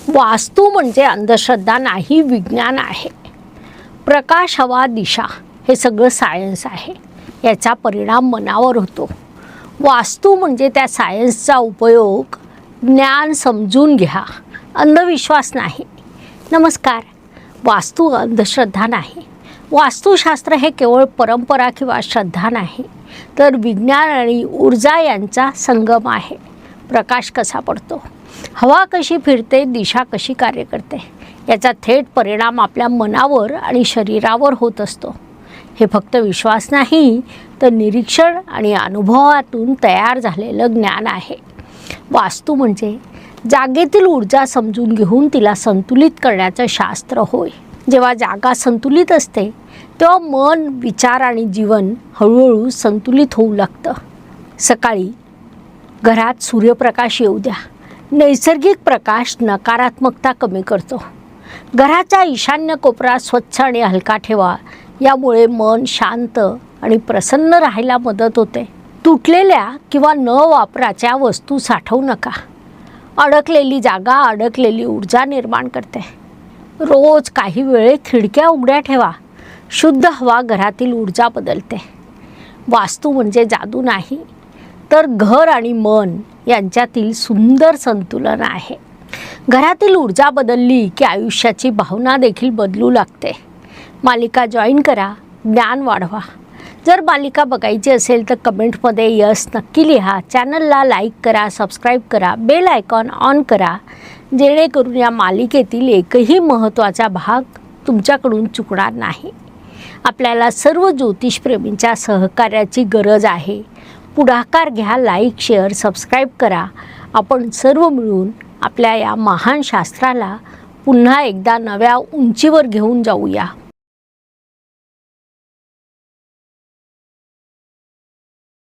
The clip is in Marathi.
वास्तू म्हणजे अंधश्रद्धा नाही, विज्ञान आहे. प्रकाश, हवा, दिशा हे सगळं सायन्स आहे. याचा परिणाम मनावर होतो. वास्तू म्हणजे त्या सायन्सचा उपयोग ज्ञान समजून घ्या, अंधविश्वास नाही. नमस्कार. वास्तू अंधश्रद्धा नाही. वास्तुशास्त्र हे केवळ परंपरा किंवा श्रद्धा नाही, तर विज्ञान आणि ऊर्जा यांचा संगम आहे. प्रकाश कसा पडतो, हवा कशी फिरते, दिशा कशी कार्य करते, याचा थेट परिणाम आपल्या मनावर आणि शरीरावर होत असतो. हे फक्त विश्वास नाही, तर निरीक्षण आणि अनुभवातून तयार झालेलं ज्ञान आहे. वास्तू म्हणजे जागेतील ऊर्जा समजून घेऊन तिला संतुलित करण्याचं शास्त्र होय. जेव्हा जागा संतुलित असते तेव्हा मन, विचार आणि जीवन हळूहळू संतुलित होऊ लागतं. सकाळी घरात सूर्यप्रकाश येऊ द्या. नैसर्गिक प्रकाश नकारात्मकता कमी करतो. घराचा ईशान्य कोपरा स्वच्छ आणि हलका ठेवा. यामुळे मन शांत आणि प्रसन्न राहायला मदत होते. तुटलेल्या किंवा न वापराच्या वस्तू साठवू नका. अडकलेली जागा अडकलेली ऊर्जा निर्माण करते. रोज काही वेळ खिडक्या उघड्या ठेवा. शुद्ध हवा घरातील ऊर्जा बदलते. वास्तू म्हणजे जादू नाही, तर घर आणि मन यांच्यातील सुंदर संतुलन आहे. घरातील ऊर्जा बदलली की आयुष्याची भावना देखील बदलू लागते. मालिका जॉईन करा, ज्ञान वाढवा. जर मालिका बघायची असेल तर कमेंटमध्ये यस नक्की लिहा. चॅनलला लाईक करा, सबस्क्राईब करा, बेल आयकॉन ऑन करा, जेणेकरून या मालिकेतील एकही महत्त्वाचा भाग तुमच्याकडून चुकणार नाही. आपल्याला सर्व ज्योतिषप्रेमींच्या सहकार्याची गरज आहे. पुढाकार घ्या, लाईक, शेअर, सबस्क्राईब करा. आपण सर्व मिळून आपल्या या महान शास्त्राला पुन्हा एकदा नव्या उंचीवर घेऊन जाऊया.